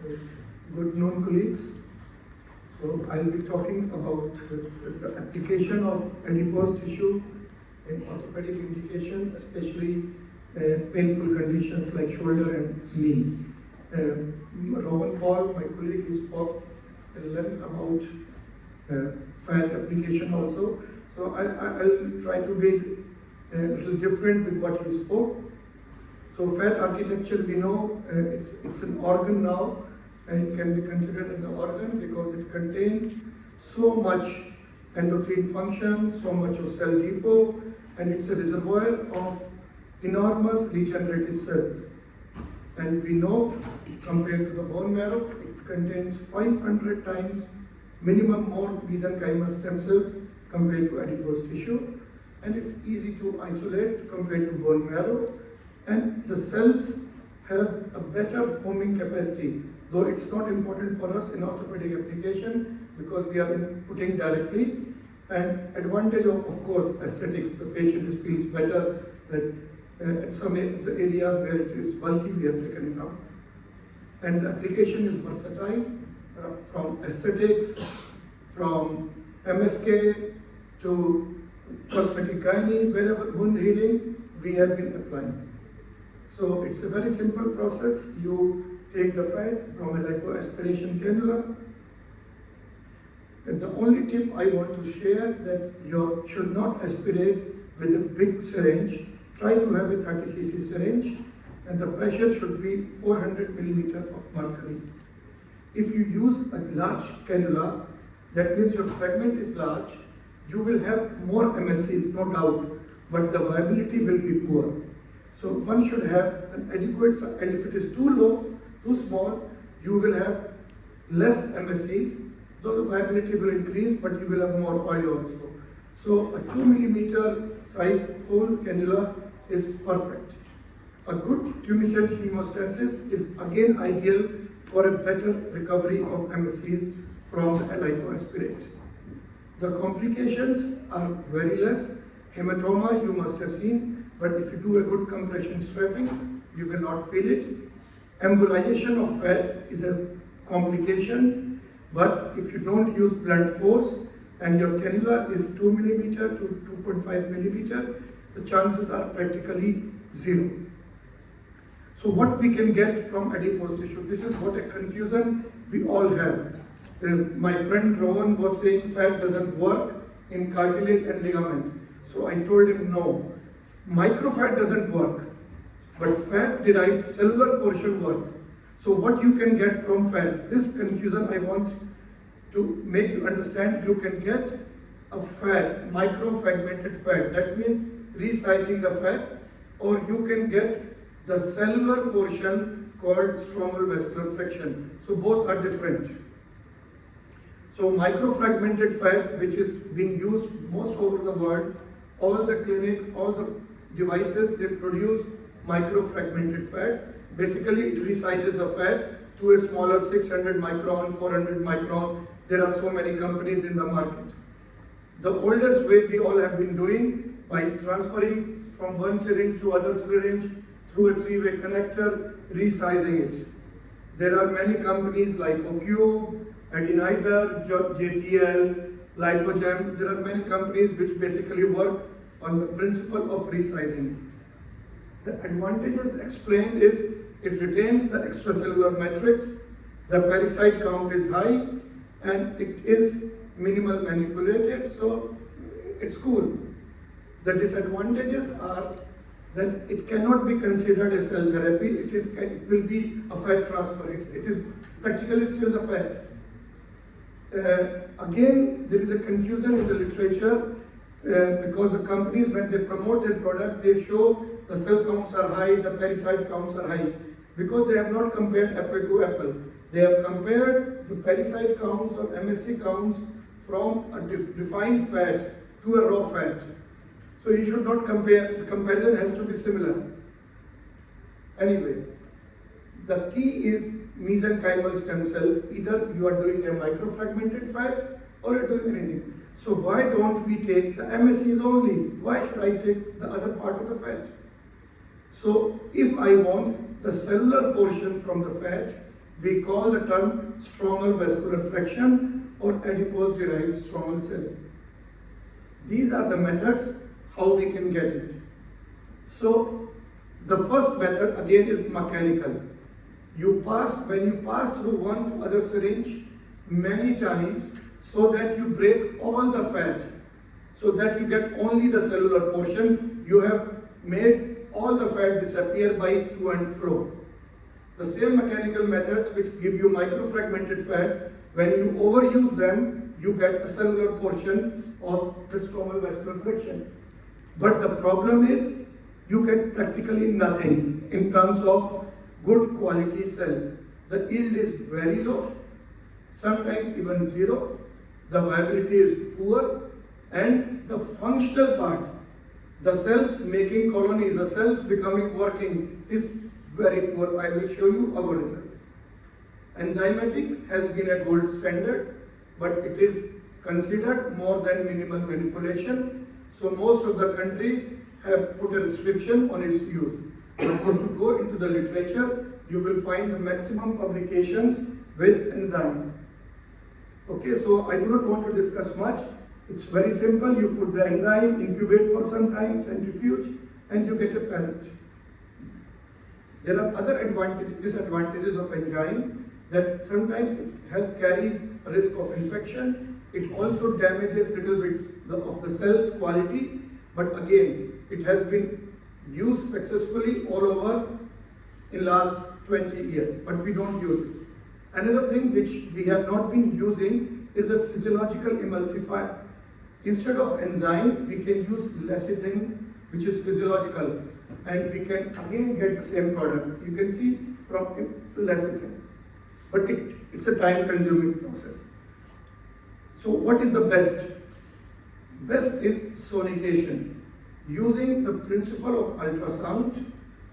Good noon, colleagues. So I'll be talking about the application of adipose tissue in orthopedic indication, especially painful conditions like shoulder and knee. Rowan Paul, my colleague, he spoke at length about fat application also. So I'll try to be a little different with what he spoke. So fat architecture, we know it's an organ now, and it can be considered as an organ because it contains so much endocrine function, so much of cell depot, and it's a reservoir of enormous regenerative cells. And we know, compared to the bone marrow, it contains 500 times minimum more mesenchymal stem cells compared to adipose tissue, and it's easy to isolate compared to bone marrow. And the cells have a better homing capacity, though it's not important for us in orthopedic application because we are inputting directly. And advantage of course, aesthetics. The patient feels better that at some areas where it is bulky, we have taken it out. And the application is versatile, from aesthetics, from MSK to cosmetic gynae, wherever wound healing, we have been applying. So it's a very simple process. You take the fat from a lipoaspiration cannula. And the only tip I want to share that you should not aspirate with a big syringe. Try to have a 30 cc syringe, and the pressure should be 400 millimeter of mercury. If you use a large cannula, that means your fragment is large, you will have more MSCs, no doubt, but the viability will be poor. So one should have an adequate, and if it is too low, too small, you will have less MSCs, though the viability will increase, but you will have more oil also. So a 2 millimeter size whole cannula is perfect. A good tumescent hemostasis is again ideal for a better recovery of MSCs from the lipoaspirate. The complications are very less. Hematoma you must have seen, but if you do a good compression strapping, you will not feel it. Embolization of fat is a complication, but if you don't use blunt force and your cannula is 2 millimeter to 2.5 millimeter, the chances are practically zero. So what we can get from adipose tissue, this is what a confusion we all have. My friend Rowan was saying fat doesn't work in cartilage and ligament. So I told him no, microfat doesn't work, but fat-derived cellular portion works. So what you can get from fat, this confusion I want to make you understand. You can get a fat, micro-fragmented fat, that means resizing the fat, or you can get the cellular portion called stromal vascular fraction. So both are different. So micro-fragmented fat, which is being used most over the world, all the clinics, all the devices, they produce micro-fragmented fat. Basically, it resizes the fat to a smaller 600 micron, 400 micron. There are so many companies in the market. The oldest way we all have been doing by transferring from one syringe to other syringe through a three-way connector, resizing it. There are many companies like Ocube, Adenizer, JTL, Lipogem. There are many companies which basically work on the principle of resizing. The advantages explained is it retains the extracellular matrix, the pericyte count is high, and it is minimal manipulated, so it's cool. The disadvantages are that it cannot be considered a cell therapy. It will be a fat transfer. It is practically still the fat. Again, there is a confusion in the literature because the companies, when they promote their product, they show the cell counts are high, the pericyte counts are high, because they have not compared apple to apple. They have compared the pericyte counts or MSC counts from a defined fat to a raw fat. So you should not compare, the comparison has to be similar. Anyway, the key is mesenchymal stem cells. Either you are doing a micro-fragmented fat or you're doing anything. So why don't we take the MSCs only? Why should I take the other part of the fat? So if I want the cellular portion from the fat we call the term stromal vascular fraction or adipose-derived stromal cells. These are the methods how we can get it. So the first method again is mechanical. When you pass through one to other syringe many times so that you break all the fat, so that you get only the cellular portion, you have made all the fat disappear by to and fro. The same mechanical methods which give you micro-fragmented fat, when you overuse them, you get a cellular portion of the stromal vascular fraction. But the problem is, you get practically nothing in terms of good quality cells. The yield is very low, sometimes even zero. The viability is poor, and the functional part, the cells making colonies, the cells becoming working, is very poor. I will show you our results. Enzymatic has been a gold standard, but it is considered more than minimal manipulation. So most of the countries have put a restriction on its use. But if you go into the literature, you will find the maximum publications with enzyme. Okay, so I do not want to discuss much. It's very simple. You put the enzyme, incubate for some time, centrifuge, and you get a pellet. There are other disadvantages of enzyme, that sometimes it carries a risk of infection. It also damages little bits of the cell's quality, but again, it has been used successfully all over in last 20 years, but we don't use it. Another thing which we have not been using is a physiological emulsifier. Instead of enzyme, we can use lecithin, which is physiological, and we can again get the same product. You can see from lecithin, but it's a time-consuming process. So what is the best? Best is sonication, using the principle of ultrasound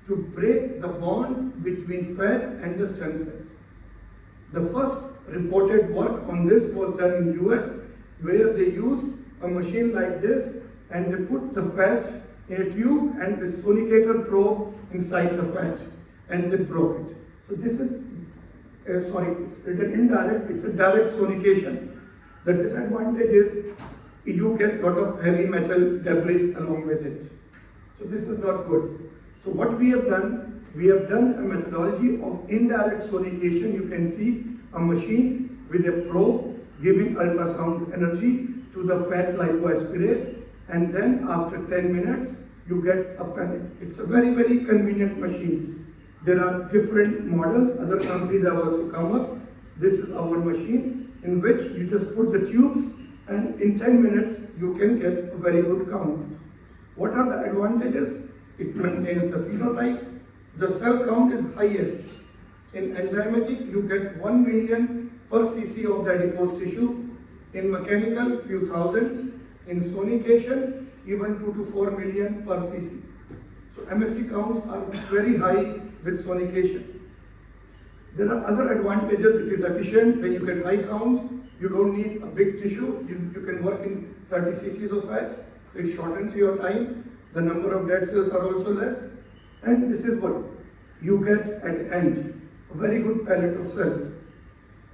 to break the bond between fat and the stem cells. The first reported work on this was done in US, where they used a machine like this and they put the fat in a tube and the sonicator probe inside the fat and they broke it. So this is, it's written indirect, it's a direct sonication. The disadvantage is you get a lot of heavy metal debris along with it. So this is not good. So what we have done a methodology of indirect sonication. You can see a machine with a probe giving ultrasound energy to the fat lipoaspirate, and then after 10 minutes you get a pellet. It's a very, very convenient machine. There are different models, other companies have also come up. This is our machine in which you just put the tubes and in 10 minutes you can get a very good count. What are the advantages? It maintains the phenotype. The cell count is highest. In enzymatic, you get 1 million per cc of the adipose tissue. In mechanical, few thousands. In sonication, even 2 to 4 million per cc. So MSC counts are very high with sonication. There are other advantages. It is efficient. When you get high counts, you don't need a big tissue. You can work in 30 cc's of fat. So it shortens your time. The number of dead cells are also less. And this is what you get at the end. A very good palette of cells.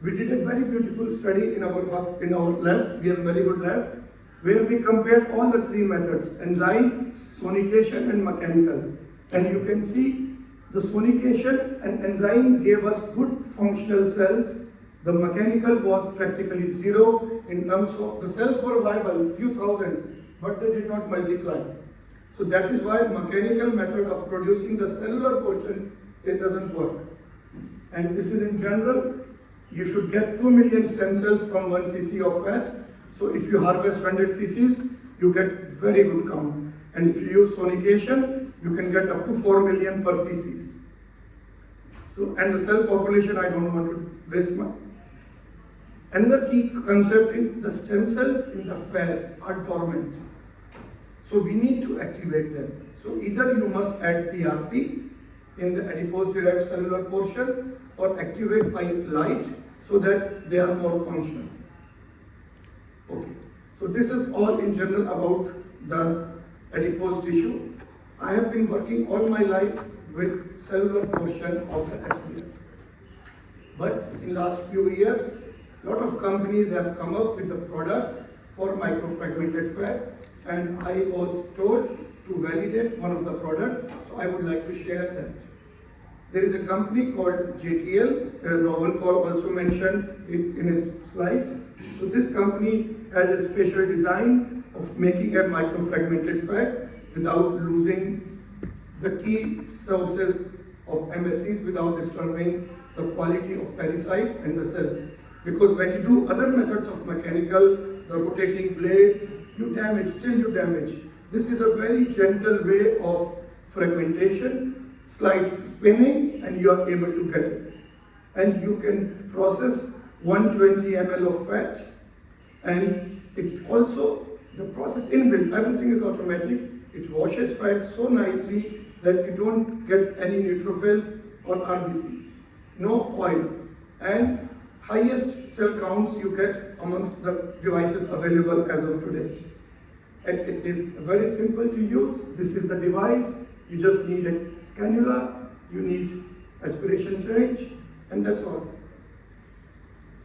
We did a very beautiful study in our lab. We have a very good lab, where we compared all the three methods: enzyme, sonication, and mechanical. And you can see the sonication and enzyme gave us good functional cells. The mechanical was practically zero in terms of the cells were viable, few thousands, but they did not multiply. So that is why mechanical method of producing the cellular portion, it doesn't work. And this is in general. You should get 2 million stem cells from 1 cc of fat. So if you harvest 100 cc's, you get very good count. And if you use sonication, you can get up to 4 million per cc's. So, and the cell population, I don't want to waste much. Another key concept is the stem cells in the fat are dormant. So we need to activate them. So either you must add PRP in the adipose-derived cellular portion or activate by light so that they are more functional. Okay, so this is all in general about the adipose tissue. I have been working all my life with cellular portion of the SBF. But in last few years, a lot of companies have come up with the products for micro-fragmented fat, and I was told to validate one of the products, so I would like to share that. There is a company called JTL, Rahul Kaur also mentioned it in his slides. So this company has a special design of making a micro-fragmented fat without losing the key sources of MSCs, without disturbing the quality of parasites and the cells. Because when you do other methods of mechanical, the rotating blades, you damage, still you damage. This is a very gentle way of fragmentation, slight spinning, and you are able to get it. And you can process 120 ml of fat, and it also, the process inbuilt, everything is automatic. It washes fat so nicely that you don't get any neutrophils or RBC. No oil, and highest cell counts you get amongst the devices available as of today. And it is very simple to use. This is the device. You just need a cannula, you need aspiration syringe, and that's all.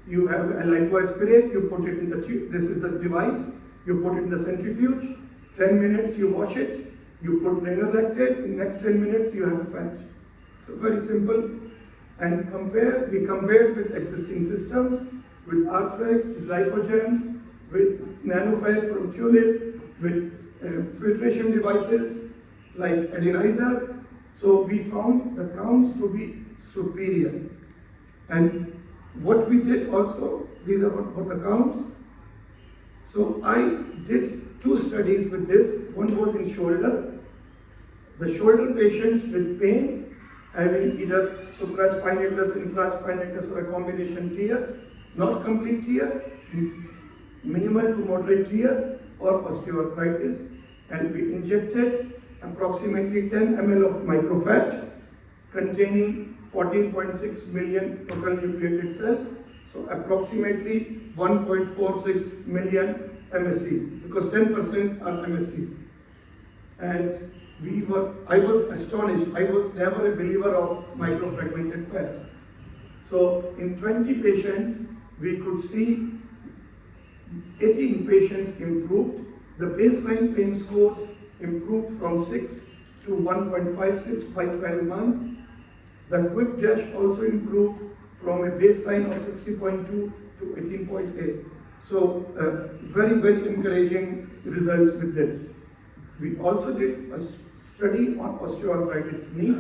You have a lipoaspirate, you put it in the tube. This is the device. You put it in the centrifuge. 10 minutes you wash it. You put lactate. In the next 10 minutes you have fat. So very simple. And we compared with existing systems, with Arthrex, with Lipogems, with NanoFat from Tulip, with filtration devices like Adenizer. So we found the counts to be superior. And what we did also, these are what the counts. So I did 2 studies with this. One was in shoulder. The shoulder patients with pain, having either supraspinatus, infraspinatus, or a combination tear, not complete tear, minimal to moderate tear, or osteoarthritis, and we injected approximately 10 ml of microfat containing 14.6 million total nucleated cells, so approximately 1.46 million MSCs, because 10% are MSCs. And I was astonished. I was never a believer of micro-fragmented fat. So in 20 patients, we could see 18 patients improved. The baseline pain scores improved from 6 to 1.56 by 12 months. The quick dash also improved from a baseline of 60.2 to 18.8. So very, very encouraging results with this. We also did a study on osteoarthritis knee,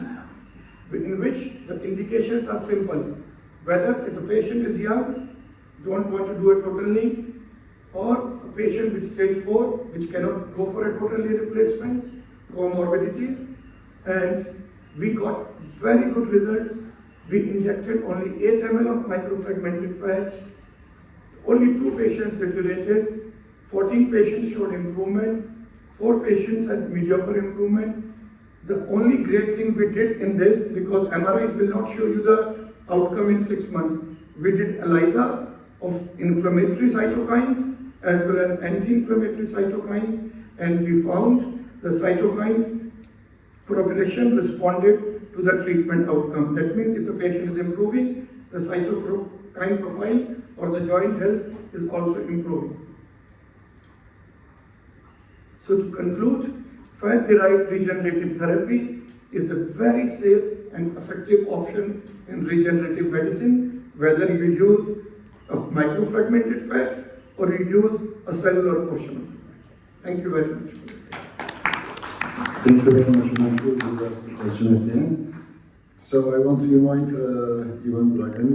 in which the indications are simple. Whether if the patient is young, don't want to do a total knee, or a patient with stage 4, which cannot go for a total knee replacement, comorbidities, and we got very good results. We injected only 8 ml of micro-fragmented fat. Only 2 patients deteriorated, 14 patients showed improvement, 4 patients had mediocre improvement. The only great thing we did in this, because MRIs will not show you the outcome in 6 months, we did ELISA of inflammatory cytokines as well as anti-inflammatory cytokines, and we found the cytokines progression responded to the treatment outcome. That means if the patient is improving, the cytokine profile or the joint health is also improving. So to conclude, fat-derived regenerative therapy is a very safe and effective option in regenerative medicine, whether you use a micro-fragmented fat or you use a cellular portion of the fat. Thank you very much. Thank you very much, Himanshu. You asked the question again. So I want to invite Ivan Dragan.